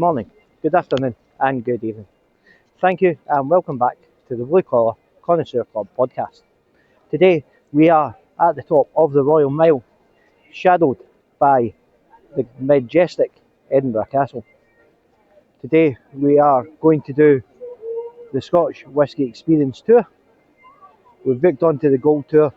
morning, good afternoon and good evening. Thank you and welcome back to the Blue Collar Connoisseur Club podcast. Today we are at the top of the Royal Mile, shadowed by the majestic Edinburgh Castle. Today we are going to do the Scotch Whisky Experience Tour. We've booked onto the Gold Tour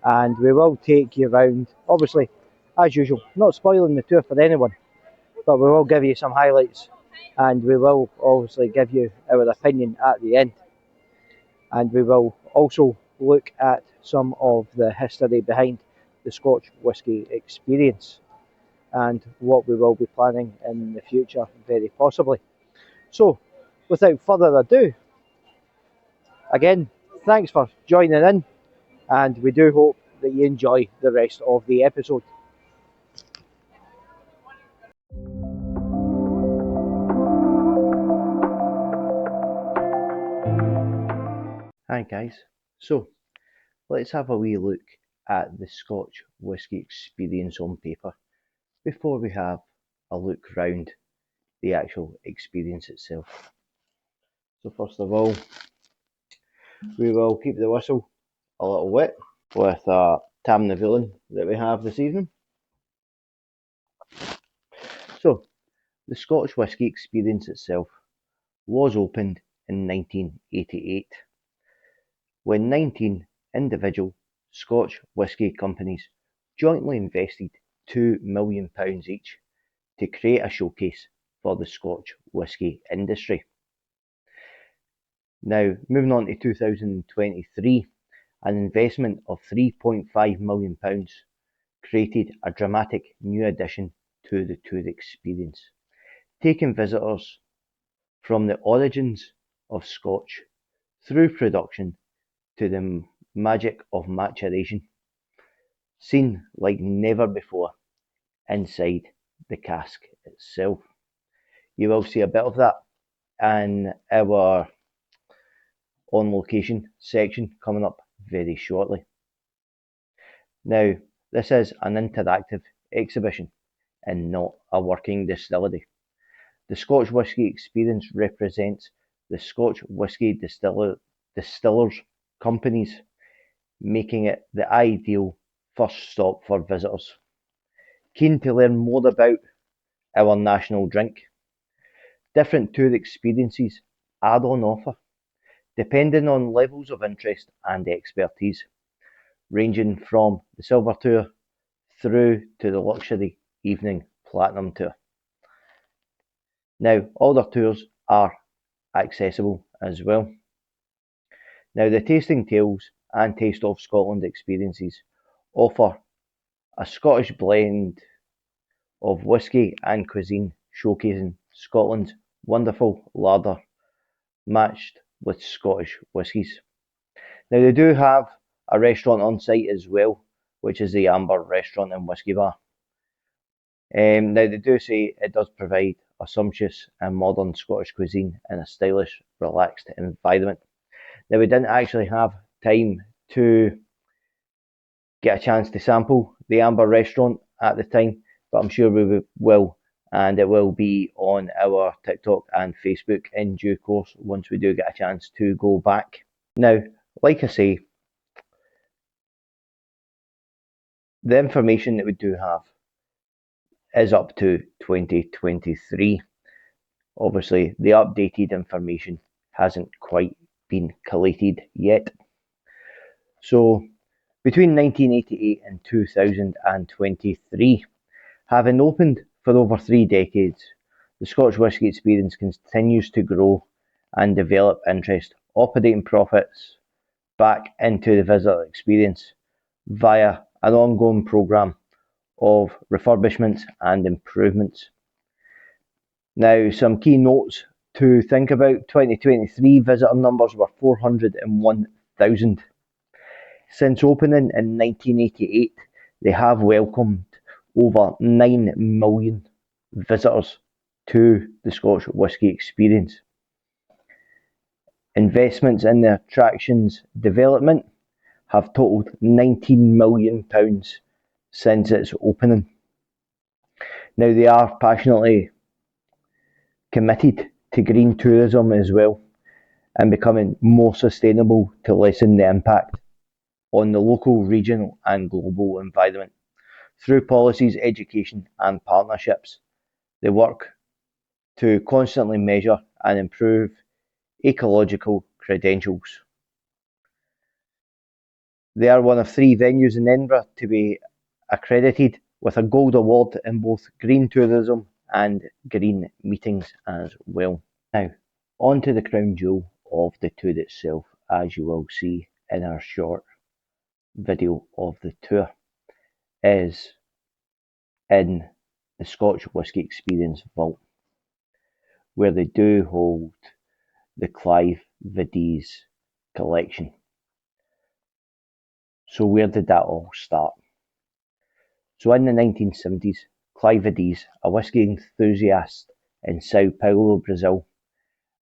and we will take you around, obviously as usual, not spoiling the tour for anyone, but we will give you some highlights and we will obviously give you our opinion at the end. And we will also look at some of the history behind the Scotch Whisky Experience and what we will be planning in the future, very possibly. So, without further ado, again, thanks for joining in, and we do hope that you enjoy the rest of the episode. Hi guys, so let's have a wee look at the Scotch Whisky Experience on paper before we have a look round the actual experience itself. So first of all, we will keep the whistle a little wet with a Tam Navulin that we have this evening. So the Scotch Whisky Experience itself was opened in 1988 when 19 individual Scotch whisky companies jointly invested £2 million each to create a showcase for the Scotch whisky industry. Now, moving on to 2023, an investment of £3.5 million created a dramatic new addition to the tour experience, taking visitors from the origins of Scotch through production to the magic of maturation, seen like never before inside the cask itself. You will see a bit of that in our on location section coming up very shortly. Now, this is an interactive exhibition and not a working distillery. The Scotch Whisky Experience represents the Scotch Whisky Distillers companies, making it the ideal first stop for visitors keen to learn more about our national drink. Different tour experiences are on offer, depending on levels of interest and expertise, ranging from the Silver Tour through to the Luxury Evening Platinum Tour. Now, all their tours are accessible as well. Now, the Tasting Tales and Taste of Scotland experiences offer a Scottish blend of whisky and cuisine, showcasing Scotland's wonderful larder matched with Scottish whiskies. Now, they do have a restaurant on site as well, which is the Amber Restaurant and Whisky Bar. Now, they do say it does provide a sumptuous and modern Scottish cuisine in a stylish, relaxed environment. Now, we didn't actually have time to get a chance to sample the Amber Restaurant at the time, but I'm sure we will, and it will be on our TikTok and Facebook in due course once we do get a chance to go back. Now, like I say, the information that we do have is up to 2023. Obviously, the updated information hasn't quite been collated yet. So, between 1988 and 2023, having opened for over 3 decades, the Scotch Whisky Experience continues to grow and develop interest, operating profits back into the visitor experience via an ongoing programme of refurbishments and improvements. Now, some key notes to think about: 2023 visitor numbers were 401,000. Since opening in 1988, they have welcomed over 9 million visitors to the Scotch Whisky Experience. Investments in the attraction's development have totalled £19 million since its opening. Now, they are passionately committed to green tourism as well and becoming more sustainable to lessen the impact on the local, regional and global environment. Through policies, education and partnerships, they work to constantly measure and improve ecological credentials. They are one of 3 venues in Edinburgh to be accredited with a gold award in both green tourism and green meetings as well. Now, on to the crown jewel of the tour itself, as you will see in our short video of the tour, is in the Scotch Whisky Experience Vault, where they do hold the Clive Vides collection. So where did that all start? So in the 1970s, Clive Vides, a whisky enthusiast in Sao Paulo, Brazil,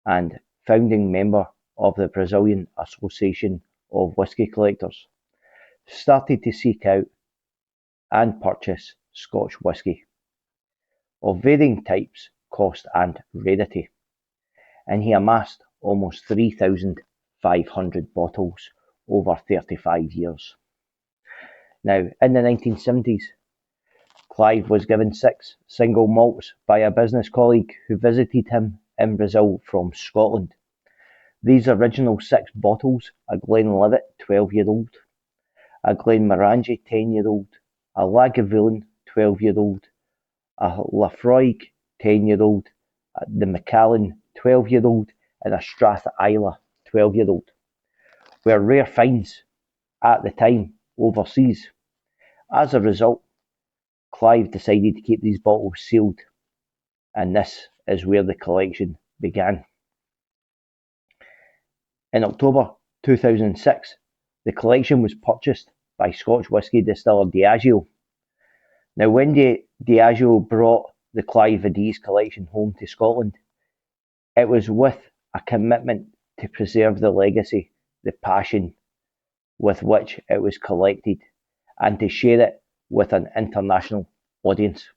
and founding member of the Brazilian Association of Whisky Collectors, started to seek out and purchase Scotch whisky of varying types, cost and rarity, and he amassed almost 3,500 bottles over 35 years. Now, in the 1970s, Clive was given 6 single malts by a business colleague who visited him in Brazil from Scotland. These original 6 bottles, a Glenlivet 12-year-old, a Glenmorangie 10-year-old, a Lagavulin 12-year-old, a Laphroaig 10-year-old, the Macallan 12-year-old, and a Strath Isla 12-year-old, were rare finds at the time overseas. As a result, Clive decided to keep these bottles sealed, and this is where the collection began. In October 2006, the collection was purchased by Scotch whisky distiller Diageo. Now, when Diageo brought the Clive Vides collection home to Scotland, it was with a commitment to preserve the legacy, the passion with which it was collected, and to share it with an international audience.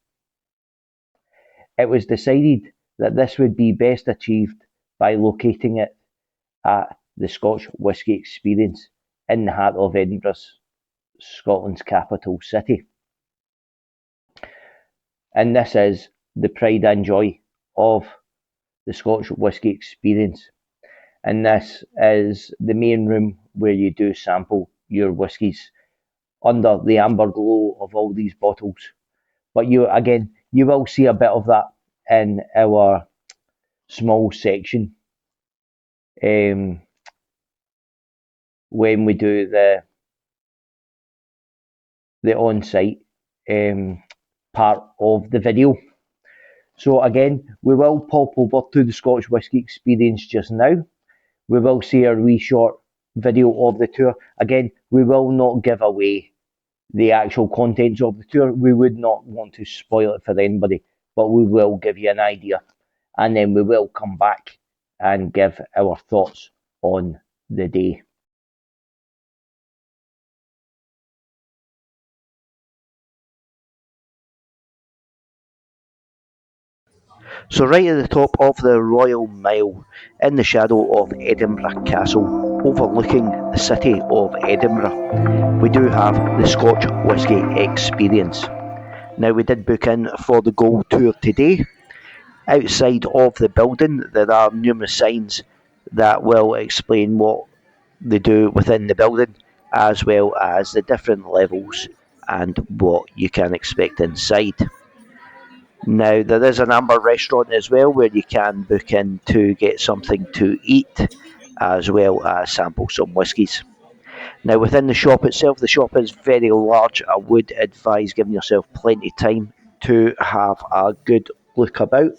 It was decided that this would be best achieved by locating it at the Scotch Whisky Experience in the heart of Edinburgh, Scotland's capital city. And this is the pride and joy of the Scotch Whisky Experience. And this is the main room where you do sample your whiskies under the amber glow of all these bottles. But you will see a bit of that in our small section when we do the on-site part of the video. So again, we will pop over to the Scotch Whisky Experience just now. We will see a wee short video of the tour. Again, we will not give away the actual contents of the tour. We would not want to spoil it for anybody, but we will give you an idea, and then we will come back and give our thoughts on the day. So right at the top of the Royal Mile, in the shadow of Edinburgh Castle, overlooking the city of Edinburgh, we do have the Scotch Whisky Experience. Now, we did book in for the Gold Tour today. Outside of the building, there are numerous signs that will explain what they do within the building, as well as the different levels and what you can expect inside. Now, there is an amber restaurant as well where you can book in to get something to eat, as well as sample some whiskies. Now, within the shop itself, the shop is very large. I would advise giving yourself plenty of time to have a good look about.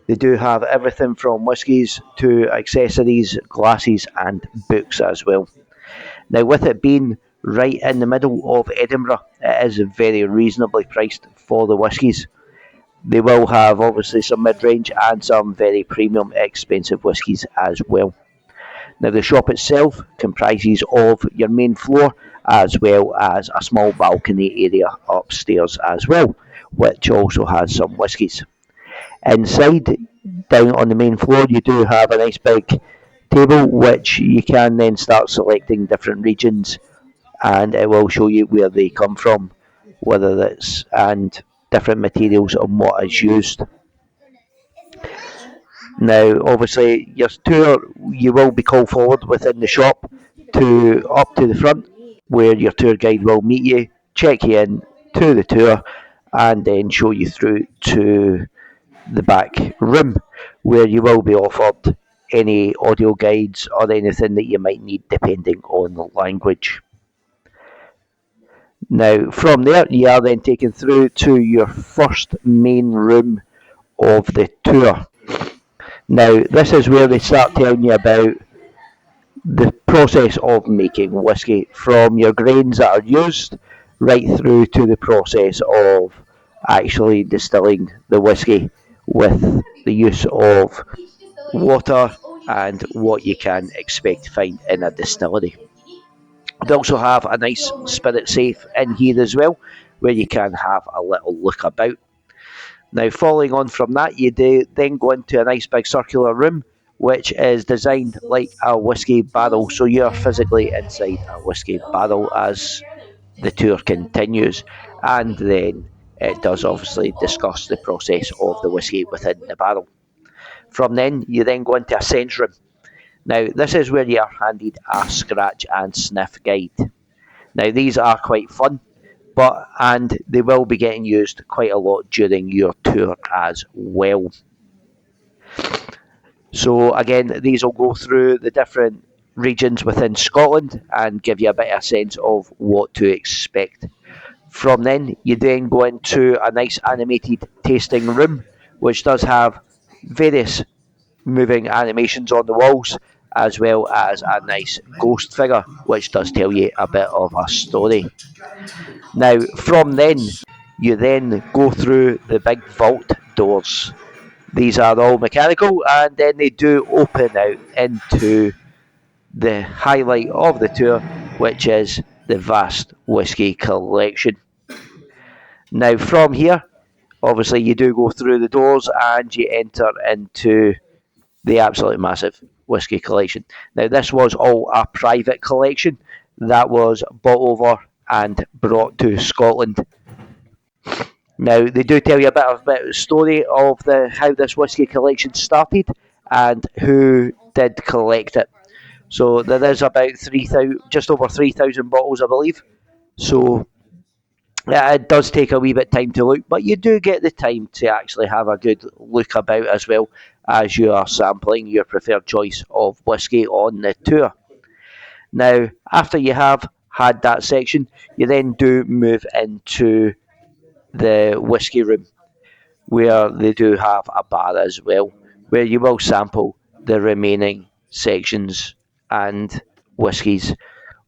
They do have everything from whiskies to accessories, glasses and books as well. Now, with it being right in the middle of Edinburgh, it is very reasonably priced for the whiskies. They will have obviously some mid-range and some very premium expensive whiskies as well. Now, the shop itself comprises of your main floor as well as a small balcony area upstairs as well, which also has some whiskies. Inside, down on the main floor, you do have a nice big table which you can then start selecting different regions, and it will show you where they come from, whether it's and different materials and what is used. Now, obviously, your tour you will be called forward within the shop to up to the front, where your tour guide will meet you, check you in to the tour, and then show you through to the back room, where you will be offered any audio guides or anything that you might need depending on the language. Now, from there, you are then taken through to your first main room of the tour. Now, this is where they start telling you about the process of making whisky, from your grains that are used right through to the process of actually distilling the whisky with the use of water and what you can expect to find in a distillery. They also have a nice spirit safe in here as well, where you can have a little look about. Now, following on from that, you do then go into a nice big circular room, which is designed like a whisky barrel. So you're physically inside a whisky barrel as the tour continues, and then it does obviously discuss the process of the whisky within the barrel. From then, you then go into a sense room. Now, this is where you are handed a scratch and sniff guide. Now, these are quite fun, and they will be getting used quite a lot during your tour as well. So again, these will go through the different regions within Scotland and give you a bit of a sense of what to expect. From then, you then go into a nice animated tasting room, which does have various moving animations on the walls, as well as a nice ghost figure, which does tell you a bit of a story. Now, from then, you then go through the big vault doors. These are all mechanical, and then they do open out into the highlight of the tour, which is the vast whisky collection. Now, from here, obviously, you do go through the doors and you enter into the absolutely massive whisky collection. Now, this was all a private collection that was bought over and brought to Scotland. Now, they do tell you a bit of the story of how this whisky collection started and who did collect it. So there is about 3,000, just over 3,000 bottles, I believe. So yeah, it does take a wee bit of time to look, but you do get the time to actually have a good look about as well as you are sampling your preferred choice of whisky on the tour. Now, after you have had that section, you then do move into the whisky room, where they do have a bar as well, where you will sample the remaining sections and whiskies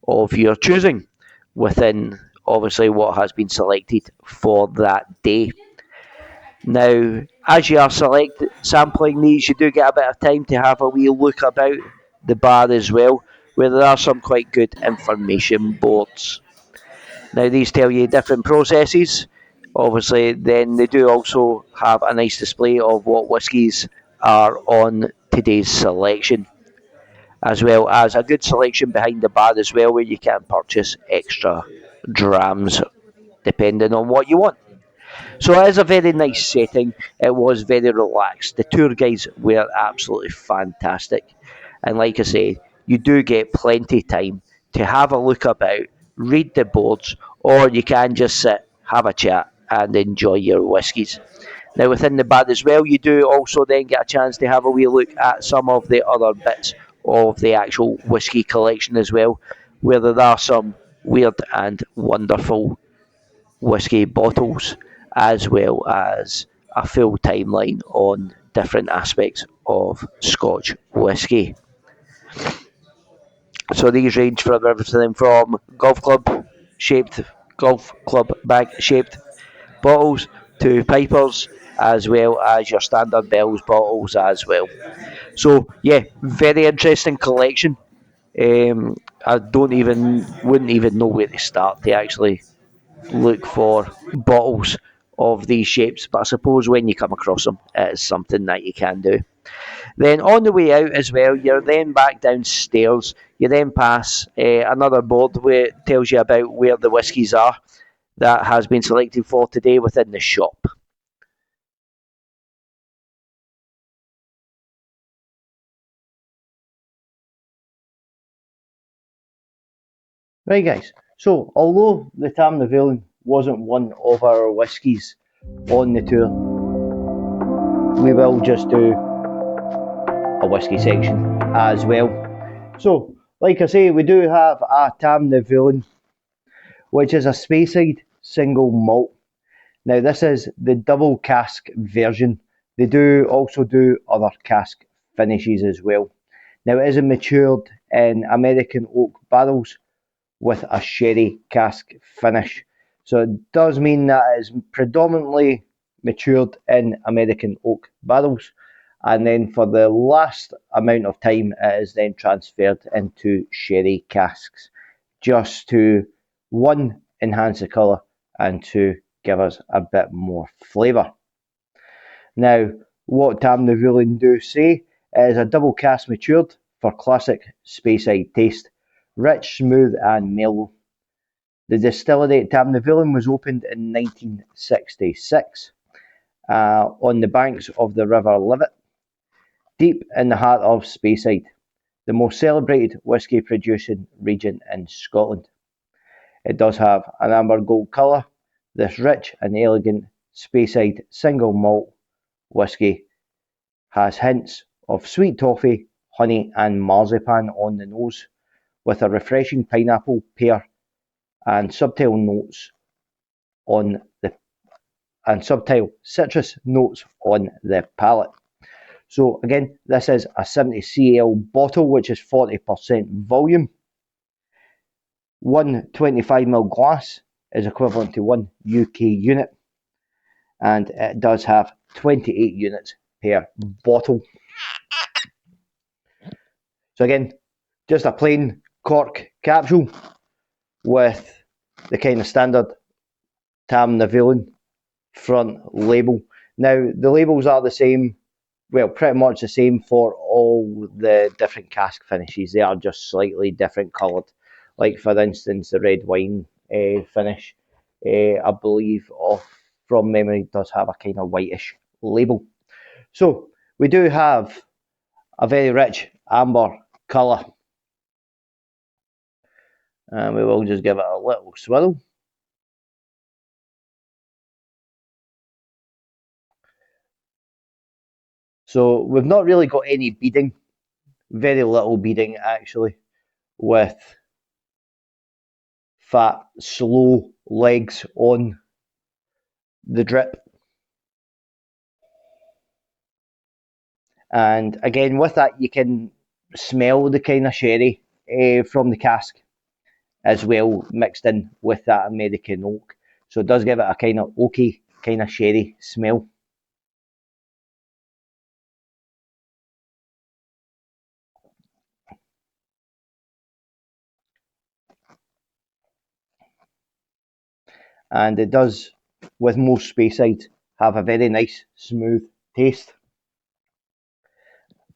of your choosing within obviously what has been selected for that day. Now, as you are sampling these, you do get a bit of time to have a wee look about the bar as well, where there are some quite good information boards. Now, these tell you different processes. Obviously, then they do also have a nice display of what whiskies are on today's selection, as well as a good selection behind the bar as well, where you can purchase extra drams depending on what you want. So it is a very nice setting. It was very relaxed. The tour guides were absolutely fantastic. And like I say, you do get plenty of time to have a look about, read the boards, or you can just sit, have a chat, and enjoy your whiskies. Now, within the bar as well, you do also then get a chance to have a wee look at some of the other bits of the actual whisky collection as well, where there are some weird and wonderful whisky bottles, as well as a full timeline on different aspects of Scotch whisky. So these range from everything from golf club bag shaped bottles to pipers, as well as your standard Bell's bottles as well. So yeah, very interesting collection. I wouldn't even know where to start to actually look for bottles of these shapes, but I suppose when you come across them, it's something that you can do. Then on the way out as well, you're then back downstairs. You then pass another board where it tells you about where the whiskies are that has been selected for today within the shop. Right, guys. So, although the Tam Tamnavulin wasn't one of our whiskies on the tour, we will just do a whisky section as well. So, like I say, we do have a Tam Tamnavulin, which is a Speyside single malt. Now, this is the double cask version. They do also do other cask finishes as well. Now, it is matured in American oak barrels with a sherry cask finish. So it does mean that it is predominantly matured in American oak barrels, and then for the last amount of time it is then transferred into sherry casks, just to one, enhance the colour, and two, give us a bit more flavour. Now, what Tam Tamnavulin do say is a double cask matured for classic Speyside taste, rich, smooth and mellow. The distillery at Tam Tamnavulin was opened in 1966 on the banks of the River Livet, deep in the heart of Speyside, the most celebrated whisky producing region in Scotland. It does have an amber gold colour. This rich and elegant Speyside single malt whisky has hints of sweet toffee, honey and marzipan on the nose, with a refreshing pineapple, pear and subtle notes on the and subtle citrus notes on the palate. So again, this is a 70 cl bottle, which is 40% volume. One 25ml glass is equivalent to one UK unit, and it does have 28 units per bottle. So again, just a plain cork capsule with the kind of standard Tam Tamnavulin front label. Now, the labels are the same, well, pretty much the same for all the different cask finishes. They are just slightly different coloured. Like, for instance, the red wine finish, I believe, from memory, does have a kind of whitish label. So, we do have a very rich amber colour. And we will just give it a little swirl. So we've not really got any beading, very little beading actually, with fat, slow legs on the drip. And again, with that, you can smell the kind of sherry from the cask as well, mixed in with that American oak. So it does give it a kind of oaky, kind of sherry smell. And it does, with most Speyside, have a very nice, smooth taste,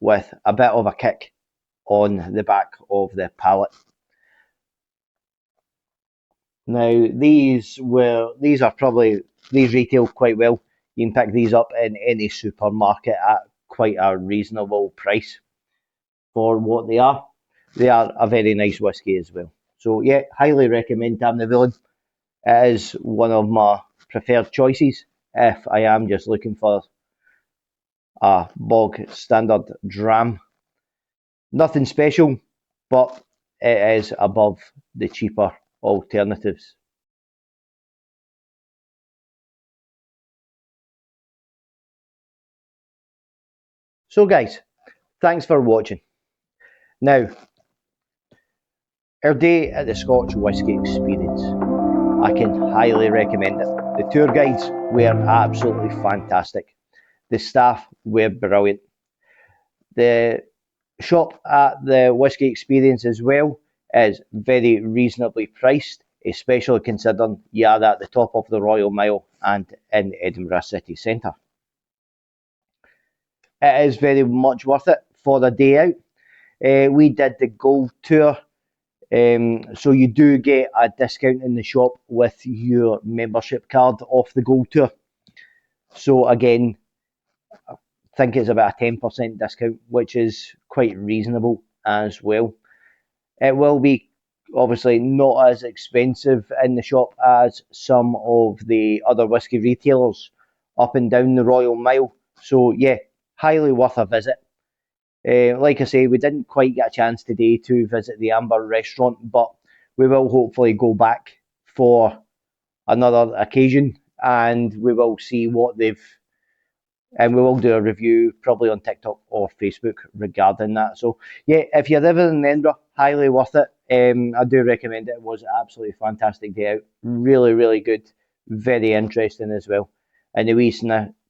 with a bit of a kick on the back of the palate. Now these retail quite well. You can pick these up in any supermarket at quite a reasonable price for what they are. They are a very nice whisky as well. So yeah, highly recommend Tam Tamnavulin. It is one of my preferred choices if I am just looking for a bog standard dram. Nothing special, but it is above the cheaper alternatives. So guys, thanks for watching. Now, our day at the Scotch Whisky Experience, I can highly recommend it. The tour guides were absolutely fantastic. The staff were brilliant. The shop at the Whisky Experience as well is very reasonably priced. especially considering you are at the top of the Royal Mile and in Edinburgh city centre. It is very much worth it for a day out. We did the gold tour, so you do get a discount in the shop with your membership card off the gold tour. So again, I think it's about a 10% discount, which is quite reasonable as well. It will be obviously not as expensive in the shop as some of the other whisky retailers up and down the Royal Mile. So yeah, highly worth a visit. Like I say, we didn't quite get a chance today to visit the Amber restaurant, but we will hopefully go back for another occasion, and we will see what they've, and we will do a review probably on TikTok or Facebook regarding that. So yeah, if you're ever in Edinburgh, highly worth it. I do recommend it. It was an absolutely fantastic day out. Really, really good. Very interesting as well. And the wee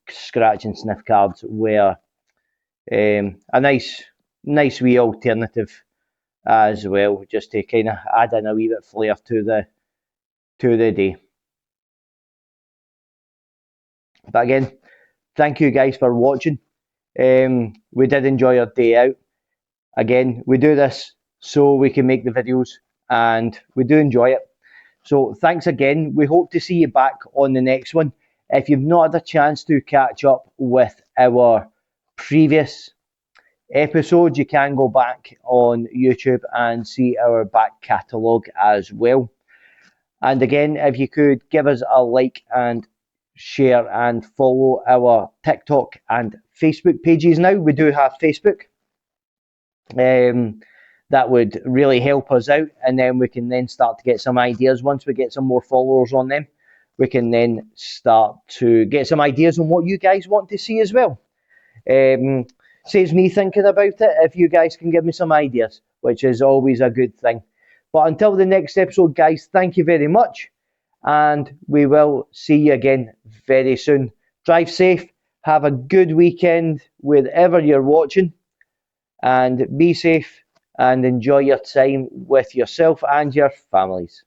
scratch and sniff cards were a nice wee alternative as well, just to kind of add in a wee bit flair to the day. But again, thank you guys for watching. We did enjoy our day out. Again, we do this so we can make the videos, and we do enjoy it. So thanks again. We hope to see you back on the next one. If you've not had a chance to catch up with our previous episodes, you can go back on YouTube and see our back catalogue as well. And again, if you could give us a like and share and follow our TikTok and Facebook pages now. We do have Facebook. That would really help us out, and then we can then start to get some ideas. Once we get some more followers on them, we can then start to get some ideas on what you guys want to see as well. Saves me thinking about it if you guys can give me some ideas, which is always a good thing. But until the next episode, guys, thank you very much, and we will see you again very soon. Drive safe, have a good weekend wherever you're watching, and be safe and enjoy your time with yourself and your families.